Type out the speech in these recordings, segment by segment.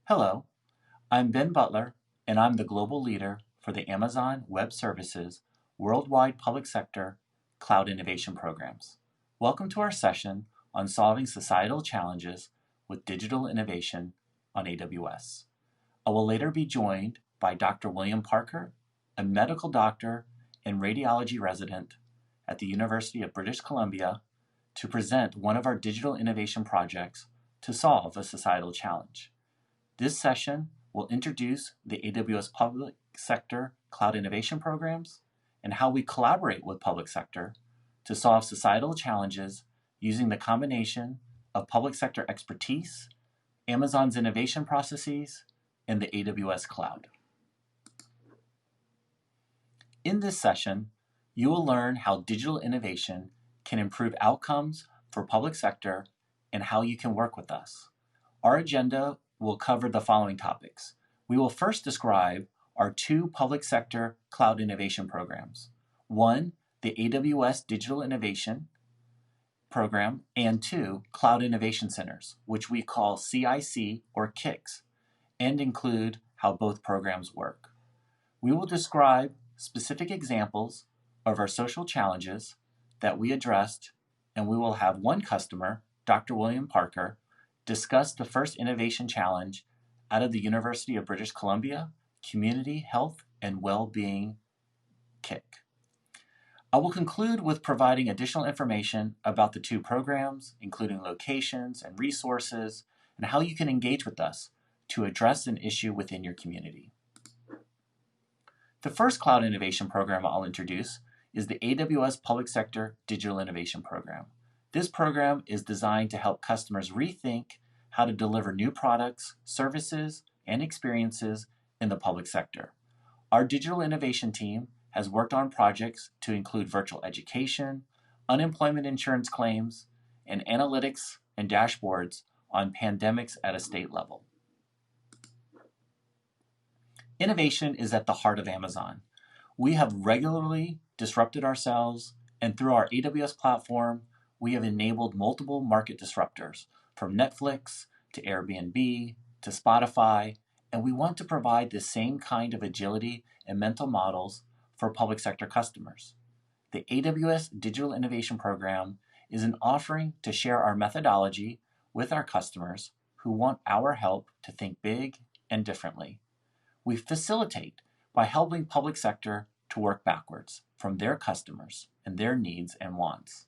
Hello, I'm Ben Butler, and I'm the Global Leader for the Amazon Web Services Worldwide Public Sector Cloud Innovation Programs. Welcome to our session on solving societal challenges with digital innovation on AWS. I will later be joined by Dr. William Parker, a medical doctor and radiology resident at the University of British Columbia, to present one of our digital innovation projects to solve a societal challenge. This session will introduce the AWS Public Sector Cloud Innovation Programs and how we collaborate with public sector to solve societal challenges using the combination of public sector expertise, Amazon's innovation processes, and the AWS cloud. In this session, you will learn how digital innovation can improve outcomes for public sector and how you can work with us. Our agenda will cover the following topics. We will first describe our two public sector cloud innovation programs. One, the AWS Digital Innovation Program, and two, Cloud Innovation Centers, which we call CIC or KICS, and include how both programs work. We will describe specific examples of our social challenges that we addressed, and we will have one customer, Dr. William Parker, discuss the first innovation challenge out of the University of British Columbia Community Health and Well-Being KIC. I will conclude with providing additional information about the two programs, including locations and resources, and how you can engage with us to address an issue within your community. The first cloud innovation program I'll introduce is the AWS Public Sector Digital Innovation Program. This program is designed to help customers rethink how to deliver new products, services, and experiences in the public sector. Our digital innovation team has worked on projects to include virtual education, unemployment insurance claims, and analytics and dashboards on pandemics at a state level. Innovation is at the heart of Amazon. We have regularly disrupted ourselves, and through our AWS platform, we have enabled multiple market disruptors, from Netflix to Airbnb to Spotify, and we want to provide the same kind of agility and mental models for public sector customers. The AWS Digital Innovation Program is an offering to share our methodology with our customers who want our help to think big and differently. We facilitate by helping public sector to work backwards from their customers and their needs and wants.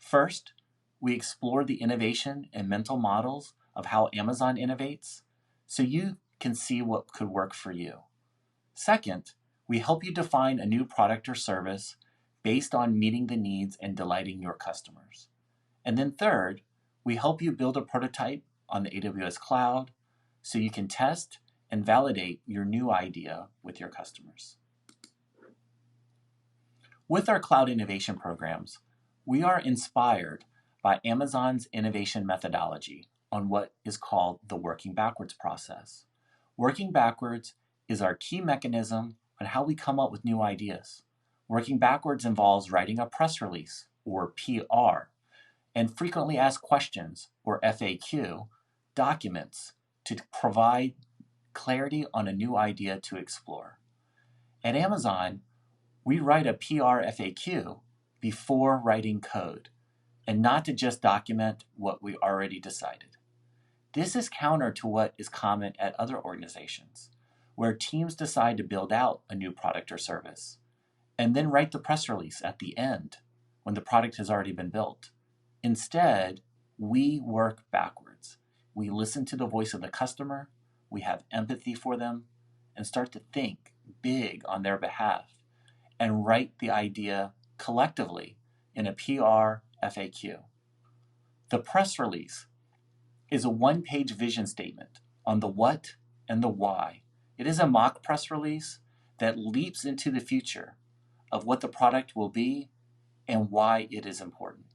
First, we explore the innovation and mental models of how Amazon innovates so you can see what could work for you. Second, we help you define a new product or service based on meeting the needs and delighting your customers. And then third, we help you build a prototype on the AWS cloud so you can test and validate your new idea with your customers. With our cloud innovation programs, we are inspired by Amazon's innovation methodology on what is called the working backwards process. Working backwards is our key mechanism on how we come up with new ideas. Working backwards involves writing a press release, or PR, and frequently asked questions, or FAQ, documents to provide clarity on a new idea to explore. At Amazon, we write a PR FAQ before writing code, and not to just document what we already decided. This is counter to what is common at other organizations, where teams decide to build out a new product or service, and then write the press release at the end when the product has already been built. Instead, we work backwards. We listen to the voice of the customer, we have empathy for them, and start to think big on their behalf, and write the idea collectively in a PR FAQ. The press release is a one-page vision statement on the what and the why. It is a mock press release that leaps into the future of what the product will be and why it is important.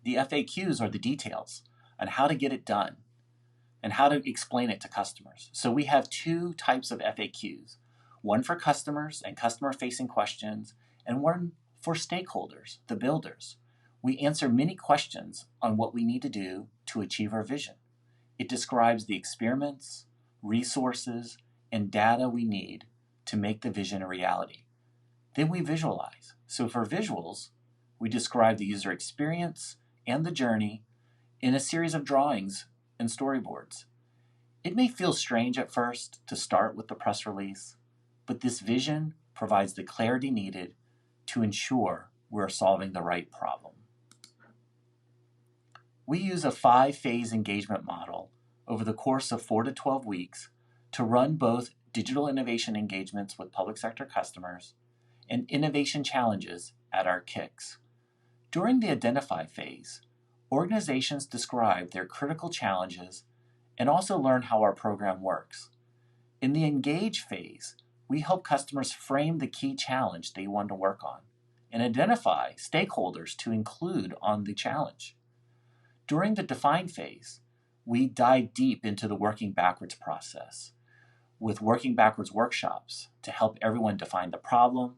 The FAQs are the details on how to get it done and how to explain it to customers. So we have two types of FAQs, one for customers and customer-facing questions, and one for stakeholders, the builders. We answer many questions on what we need to do to achieve our vision. It describes the experiments, resources, and data we need to make the vision a reality. Then we visualize. So for visuals, we describe the user experience and the journey in a series of drawings and storyboards. It may feel strange at first to start with the press release, but this vision provides the clarity needed to ensure we're solving the right problem. We use a 5-phase engagement model over the course of 4 to 12 weeks to run both digital innovation engagements with public sector customers and innovation challenges at our KICs. During the identify phase, organizations describe their critical challenges and also learn how our program works. In the engage phase, we help customers frame the key challenge they want to work on and identify stakeholders to include on the challenge. During the define phase, we dive deep into the working backwards process with working backwards workshops to help everyone define the problem,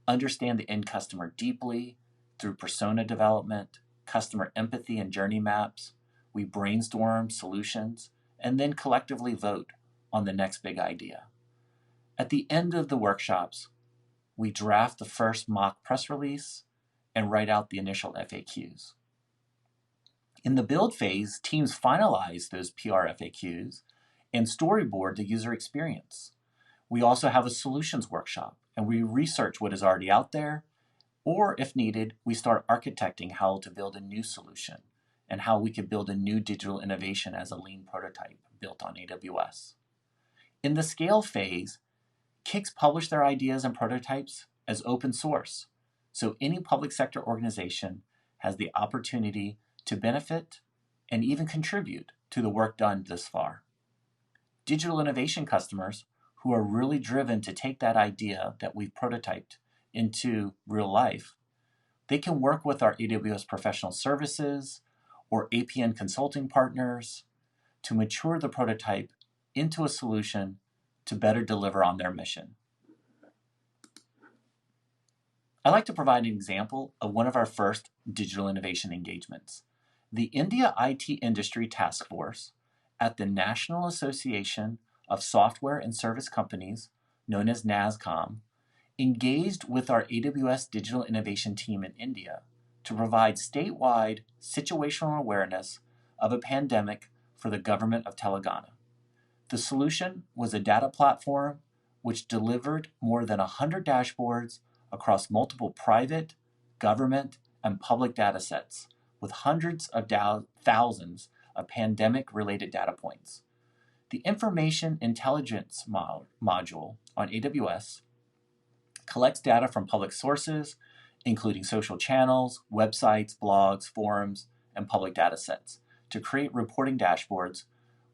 understand the end customer deeply through persona development, customer empathy and journey maps. We brainstorm solutions and then collectively vote on the next big idea. At the end of the workshops, we draft the first mock press release and write out the initial FAQs. In the build phase, teams finalize those PR FAQs and storyboard the user experience. We also have a solutions workshop, and we research what is already out there, or if needed, we start architecting how to build a new solution and how we could build a new digital innovation as a lean prototype built on AWS. In the scale phase, KICs publish their ideas and prototypes as open source, so any public sector organization has the opportunity to benefit and even contribute to the work done this far. Digital innovation customers who are really driven to take that idea that we've prototyped into real life, they can work with our AWS professional services or APN consulting partners to mature the prototype into a solution to better deliver on their mission. I'd like to provide an example of one of our first digital innovation engagements. The India IT Industry Task Force at the National Association of Software and Service Companies, known as NASSCOM, engaged with our AWS digital innovation team in India to provide statewide situational awareness of a pandemic for the government of Telangana. The solution was a data platform which delivered more than 100 dashboards across multiple private, government, and public data sets with hundreds of thousands of pandemic-related data points. The Information Intelligence module on AWS collects data from public sources, including social channels, websites, blogs, forums, and public data sets, to create reporting dashboards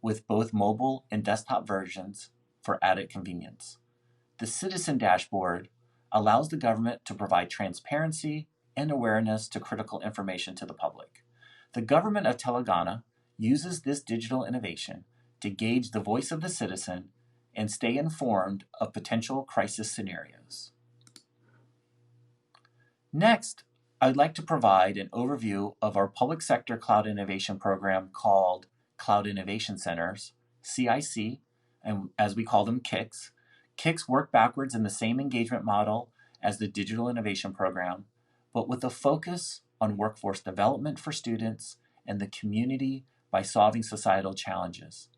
with both mobile and desktop versions for added convenience. The Citizen Dashboard allows the government to provide transparency and awareness to critical information to the public. The government of Telangana uses this digital innovation to gauge the voice of the citizen and stay informed of potential crisis scenarios. Next, I'd like to provide an overview of our public sector cloud innovation program called Cloud Innovation Centers, CIC, and as we call them, KICs. KICs work backwards in the same engagement model as the digital innovation program, but with a focus on workforce development for students and the community by solving societal challenges.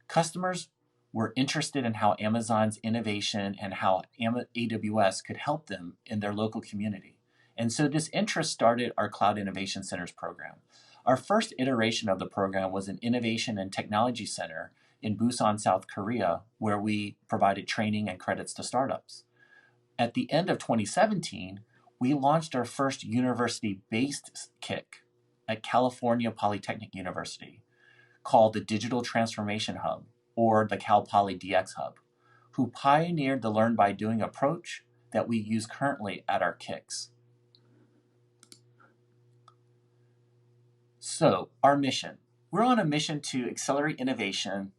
Customers were interested in how Amazon's innovation and how AWS could help them in their local community. And so this interest started our Cloud Innovation Centers program. Our first iteration of the program was an Innovation and Technology Center in Busan, South Korea, where we provided training and credits to startups. At the end of 2017, we launched our first university-based KIC at California Polytechnic University, called the Digital Transformation Hub, or the Cal Poly DX Hub, who pioneered the learn by doing approach that we use currently at our KICs. So, our mission. We're on a mission to accelerate innovation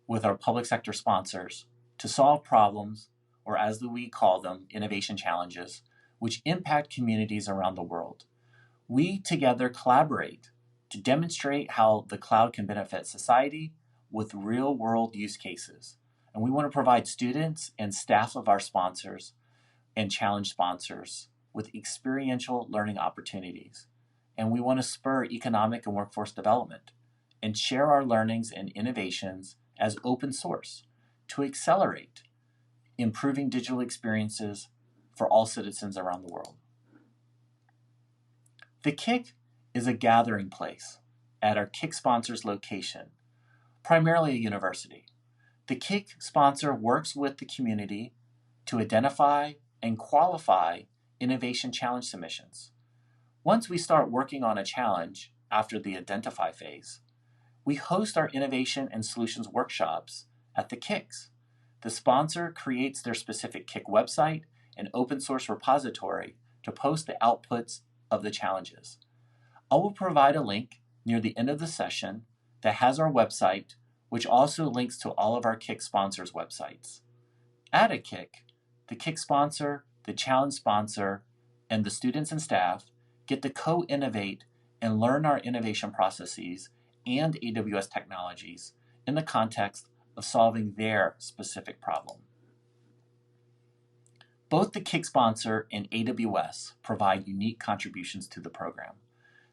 with our public sector sponsors to solve problems, or as we call them, innovation challenges, which impact communities around the world. We together collaborate to demonstrate how the cloud can benefit society with real-world use cases. And we want to provide students and staff of our sponsors and challenge sponsors with experiential learning opportunities. And we want to spur economic and workforce development and share our learnings and innovations as open source to accelerate improving digital experiences for all citizens around the world. The KIC is a gathering place at our KIC sponsors location, primarily a university. The KIC sponsor works with the community to identify and qualify innovation challenge submissions. Once we start working on a challenge after the identify phase, we host our innovation and solutions workshops at the KICs. The sponsor creates their specific KIC website and open source repository to post the outputs of the challenges. I will provide a link near the end of the session that has our website, which also links to all of our KIC sponsors' websites. At a KIC, the KIC sponsor, the challenge sponsor, and the students and staff get to co-innovate and learn our innovation processes and AWS technologies in the context of solving their specific problem. Both the KIC sponsor and AWS provide unique contributions to the program.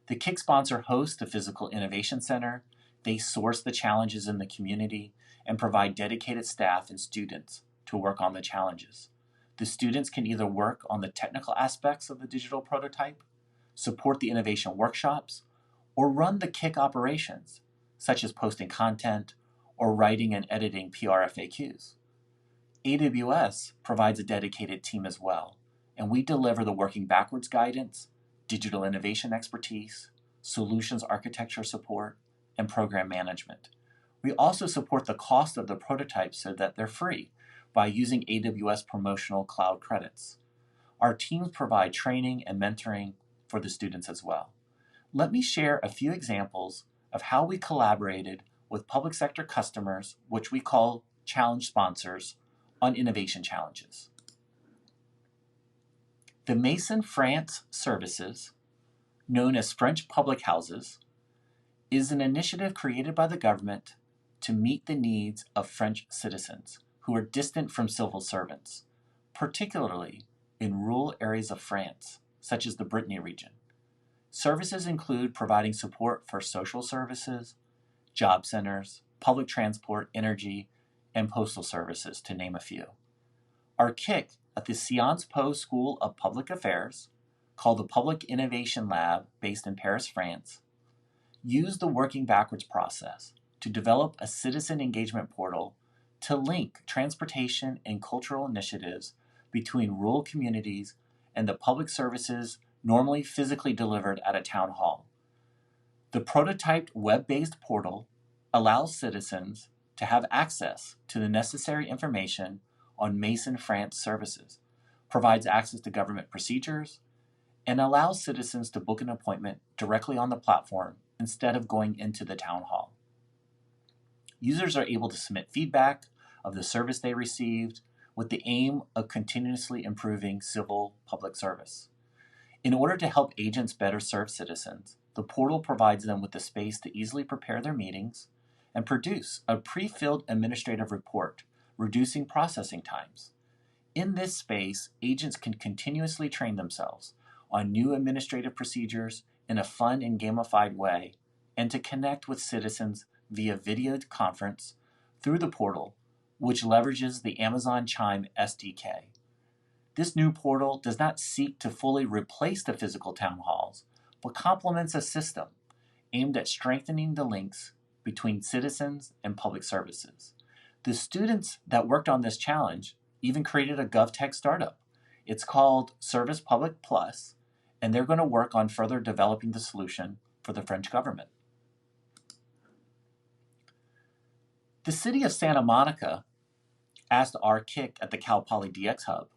The KIC sponsor hosts the Physical Innovation Center, they source the challenges in the community, and provide dedicated staff and students to work on the challenges. The students can either work on the technical aspects of the digital prototype, support the innovation workshops, or run the KIC operations, such as posting content or writing and editing PRFAQs. AWS provides a dedicated team as well, and we deliver the working backwards guidance, digital innovation expertise, solutions architecture support, and program management. We also support the cost of the prototypes so that they're free by using AWS promotional cloud credits. Our teams provide training and mentoring for the students as well. Let me share a few examples of how we collaborated with public sector customers, which we call challenge sponsors, on innovation challenges. The Maison France Services, known as French Public Houses, is an initiative created by the government to meet the needs of French citizens who are distant from civil servants, particularly in rural areas of France, such as the Brittany region. Services include providing support for social services, job centers, public transport, energy, and postal services, to name a few. Our KIC at the Sciences Po School of Public Affairs, called the Public Innovation Lab based in Paris, France, used the working backwards process to develop a citizen engagement portal to link transportation and cultural initiatives between rural communities and the public services normally physically delivered at a town hall. The prototyped web-based portal allows citizens to have access to the necessary information on Maison France services, provides access to government procedures, and allows citizens to book an appointment directly on the platform instead of going into the town hall. Users are able to submit feedback of the service they received with the aim of continuously improving civil public service. In order to help agents better serve citizens, the portal provides them with the space to easily prepare their meetings and produce a pre-filled administrative report, reducing processing times. In this space, agents can continuously train themselves on new administrative procedures in a fun and gamified way, and to connect with citizens via video conference through the portal, which leverages the Amazon Chime SDK. This new portal does not seek to fully replace the physical town halls, but complements a system aimed at strengthening the links between citizens and public services. The students that worked on this challenge even created a GovTech startup. It's called Service Public Plus, and they're going to work on further developing the solution for the French government. The city of Santa Monica asked our KIC at the Cal Poly DX Hub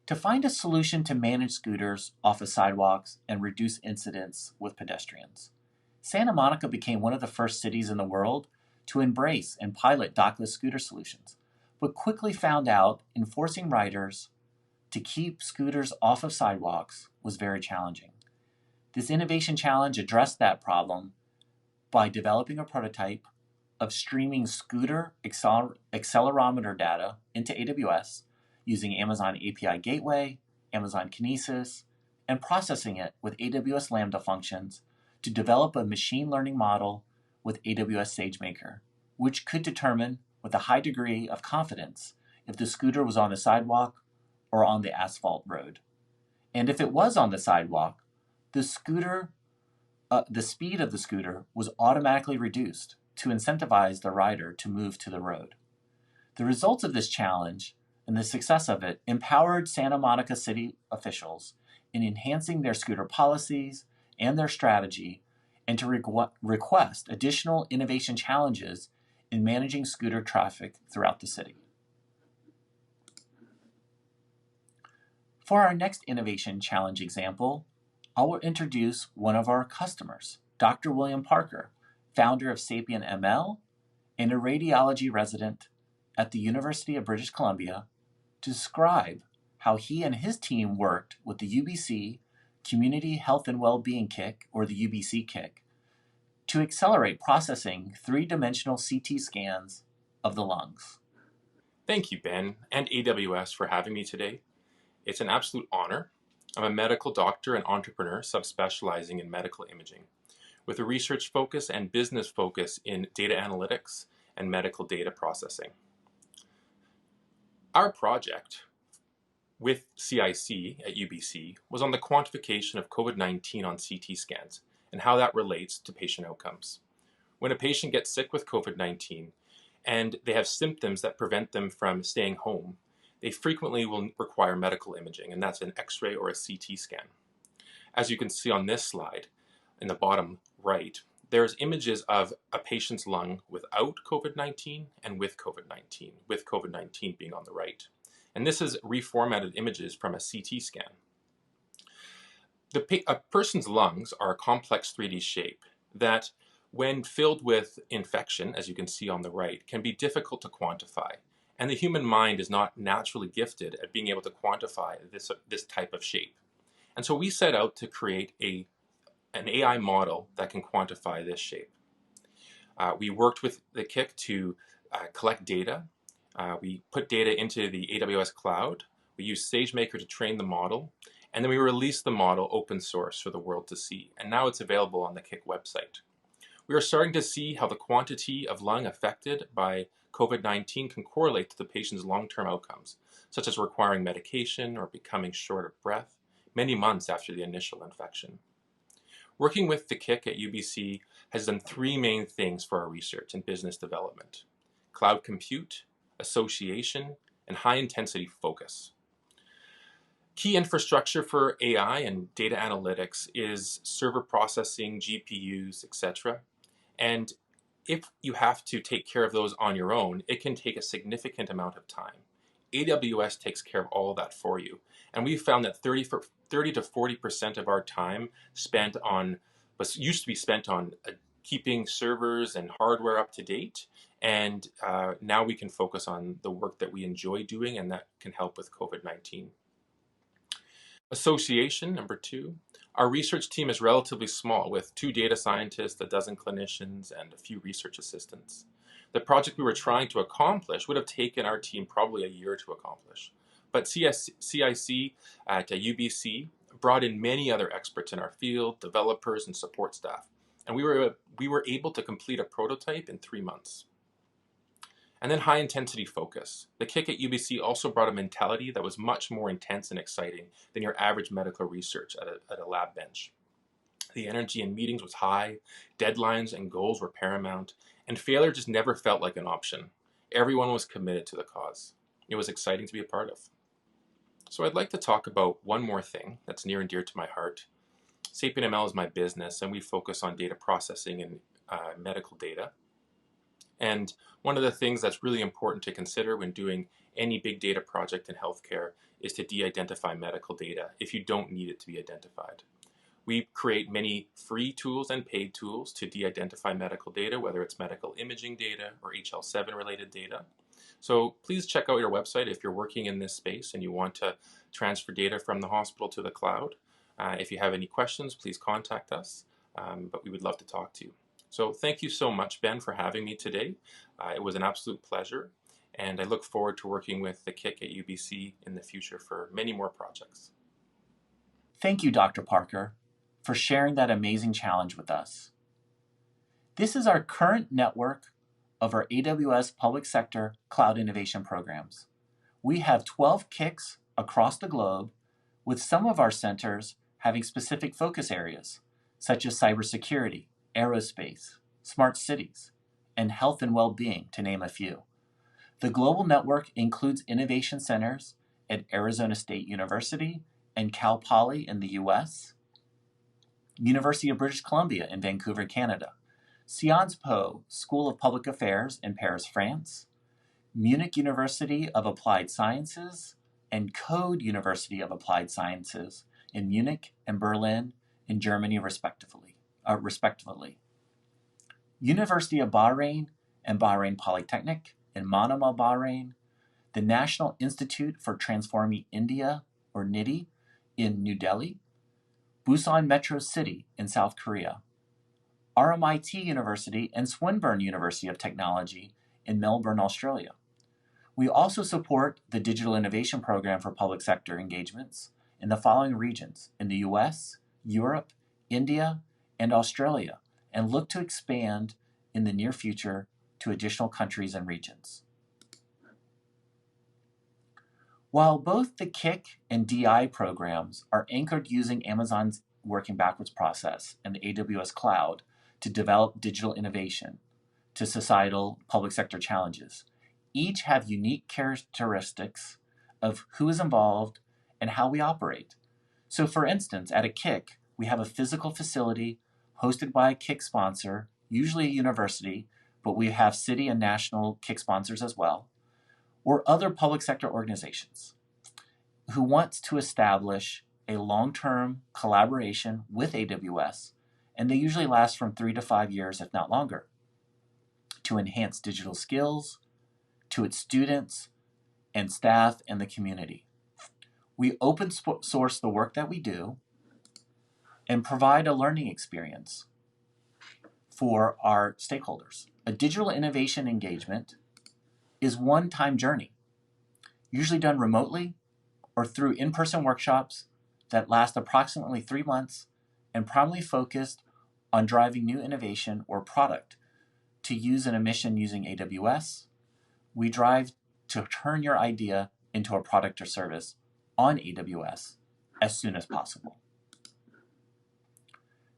to find a solution to manage scooters off of sidewalks and reduce incidents with pedestrians. Santa Monica became one of the first cities in the world to embrace and pilot dockless scooter solutions, but quickly found out enforcing riders to keep scooters off of sidewalks was very challenging. This innovation challenge addressed that problem by developing a prototype of streaming scooter accelerometer data into AWS using Amazon API Gateway, Amazon Kinesis, and processing it with AWS Lambda functions to develop a machine learning model with AWS SageMaker, which could determine with a high degree of confidence if the scooter was on the sidewalk or on the asphalt road. And if it was on the sidewalk, the speed of the scooter was automatically reduced to incentivize the rider to move to the road. The results of this challenge and the success of it empowered Santa Monica City officials in enhancing their scooter policies and their strategy, and to request additional innovation challenges in managing scooter traffic throughout the city. For our next innovation challenge example, I will introduce one of our customers, Dr. William Parker, founder of Sapien ML and a radiology resident at the University of British Columbia, to describe how he and his team worked with the UBC Community Health and Wellbeing KIC, or the UBC KIC, to accelerate processing three-dimensional CT scans of the lungs. Thank you, Ben, and AWS for having me today. It's an absolute honor. I'm a medical doctor and entrepreneur subspecializing in medical imaging, with a research focus and business focus in data analytics and medical data processing. Our project with CIC at UBC was on the quantification of COVID-19 on CT scans and how that relates to patient outcomes. When a patient gets sick with COVID-19 and they have symptoms that prevent them from staying home, they frequently will require medical imaging, and that's an X-ray or a CT scan. As you can see on this slide, in the bottom right, there's images of a patient's lung without COVID-19 and with COVID-19 being on the right. And this is reformatted images from a CT scan. A person's lungs are a complex 3D shape that, when filled with infection, as you can see on the right, can be difficult to quantify. And the human mind is not naturally gifted at being able to quantify this type of shape. And so we set out to create an AI model that can quantify this shape. We worked with the KIC to collect data. We put data into the AWS cloud. We used SageMaker to train the model. And then we released the model open source for the world to see. And now it's available on the KIC website. We are starting to see how the quantity of lung affected by COVID-19 can correlate to the patient's long-term outcomes, such as requiring medication or becoming short of breath many months after the initial infection. Working with the KIC at UBC has done three main things for our research and business development: cloud compute, association, and high-intensity focus. Key infrastructure for AI and data analytics is server processing, GPUs, etc. And if you have to take care of those on your own, it can take a significant amount of time. AWS takes care of all that for you. And we found that 30 to 40% of our time used to be spent on keeping servers and hardware up to date. And now we can focus on the work that we enjoy doing, and that can help with COVID-19. Association, number two. Our research team is relatively small, with 2 data scientists, a dozen clinicians, and a few research assistants. The project we were trying to accomplish would have taken our team probably a year to accomplish. But CIC at UBC brought in many other experts in our field, developers, and support staff. And we were able to complete a prototype in 3 months. And then high intensity focus. The KIC at UBC also brought a mentality that was much more intense and exciting than your average medical research at a lab bench. The energy in meetings was high, deadlines and goals were paramount, and failure just never felt like an option. Everyone was committed to the cause. It was exciting to be a part of. So I'd like to talk about one more thing that's near and dear to my heart. Sapien ML is my business, and we focus on data processing and medical data. And one of the things that's really important to consider when doing any big data project in healthcare is to de-identify medical data if you don't need it to be identified. We create many free tools and paid tools to de-identify medical data, whether it's medical imaging data or HL7 related data. So please check out your website if you're working in this space and you want to transfer data from the hospital to the cloud. If you have any questions, please contact us, but we would love to talk to you. So thank you so much, Ben, for having me today. It was an absolute pleasure, and I look forward to working with the KIC at UBC in the future for many more projects. Thank you, Dr. Parker, for sharing that amazing challenge with us. This is our current network of our AWS Public Sector Cloud Innovation Programs. We have 12 KICs across the globe, with some of our centers having specific focus areas, such as cybersecurity, aerospace, smart cities, and health and well-being, to name a few. The global network includes innovation centers at Arizona State University and Cal Poly in the US, University of British Columbia in Vancouver, Canada, Sciences Po School of Public Affairs in Paris, France, Munich University of Applied Sciences, and Code University of Applied Sciences in Munich and Berlin in Germany, respectively. University of Bahrain and Bahrain Polytechnic in Manama, Bahrain, the National Institute for Transforming India, or NITI, in New Delhi, Busan Metro City in South Korea, RMIT University and Swinburne University of Technology in Melbourne, Australia. We also support the Digital Innovation Program for Public Sector Engagements in the following regions in the US, Europe, India, and Australia, and look to expand in the near future to additional countries and regions. While both the KIC and DI programs are anchored using Amazon's working backwards process and the AWS cloud to develop digital innovation to societal public sector challenges, each have unique characteristics of who is involved and how we operate. So for instance, at a KIC, we have a physical facility hosted by a KIC sponsor, usually a university, but we have city and national KIC sponsors as well, or other public sector organizations who want to establish a long-term collaboration with AWS, and they usually last from 3 to 5 years, if not longer, to enhance digital skills to its students and staff and the community. We open source the work that we do and provide a learning experience for our stakeholders. A digital innovation engagement is a one-time journey, usually done remotely or through in-person workshops that last approximately 3 months and primarily focused on driving new innovation or product to use in a mission using AWS. We drive to turn your idea into a product or service on AWS as soon as possible.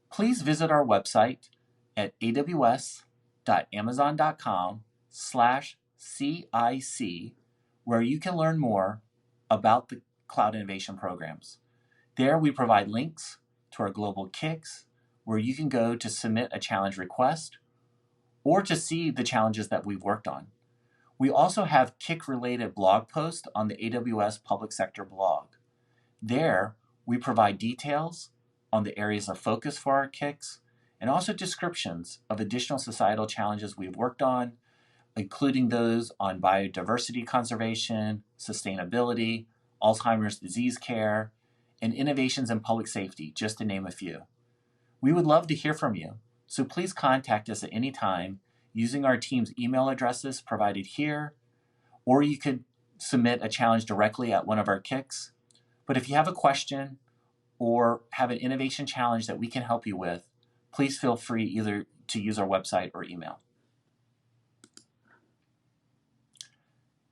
Please visit our website at aws.amazon.com/CIC, where you can learn more about the Cloud Innovation Programs. There we provide links to our global KICs, where you can go to submit a challenge request or to see the challenges that we've worked on. We also have KIC-related blog posts on the AWS Public Sector blog. There, we provide details on the areas of focus for our KICs and also descriptions of additional societal challenges we've worked on, including those on biodiversity conservation, sustainability, Alzheimer's disease care, and innovations in public safety, just to name a few. We would love to hear from you, so please contact us at any time using our team's email addresses provided here, or you could submit a challenge directly at one of our KICs. But if you have a question or have an innovation challenge that we can help you with, please feel free either to use our website or email.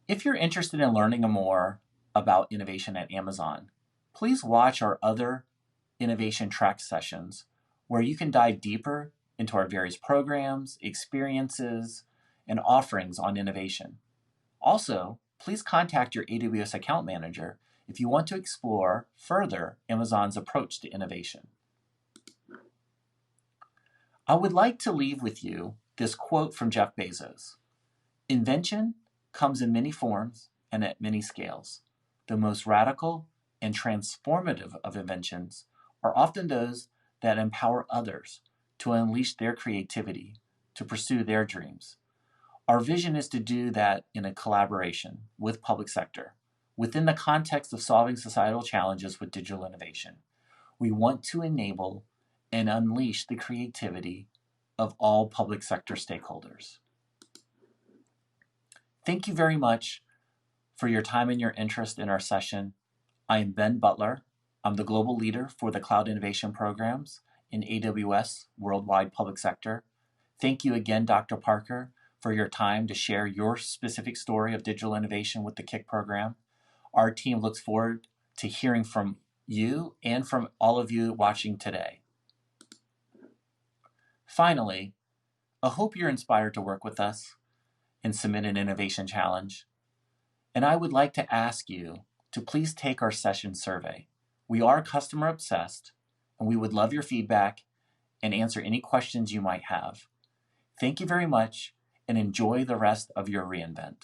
If you're interested in learning more about innovation at Amazon, please watch our other innovation track sessions where you can dive deeper into our various programs, experiences, and offerings on innovation. Also, please contact your AWS account manager if you want to explore further Amazon's approach to innovation. I would like to leave with you this quote from Jeff Bezos. "Invention comes in many forms and at many scales. The most radical and transformative of inventions are often those that empower others to unleash their creativity, to pursue their dreams. Our vision is to do that in a collaboration with public sector, within the context of solving societal challenges with digital innovation. We want to enable and unleash the creativity of all public sector stakeholders. Thank you very much for your time and your interest in our session. I am Ben Butler. I'm the global leader for the Cloud Innovation Programs in AWS Worldwide Public Sector. Thank you again, Dr. Parker, for your time to share your specific story of digital innovation with the KIC program. Our team looks forward to hearing from you and from all of you watching today. Finally, I hope you're inspired to work with us and submit an innovation challenge. And I would like to ask you to please take our session survey. We are customer obsessed, and we would love your feedback and answer any questions you might have. Thank you very much, and enjoy the rest of your reInvent.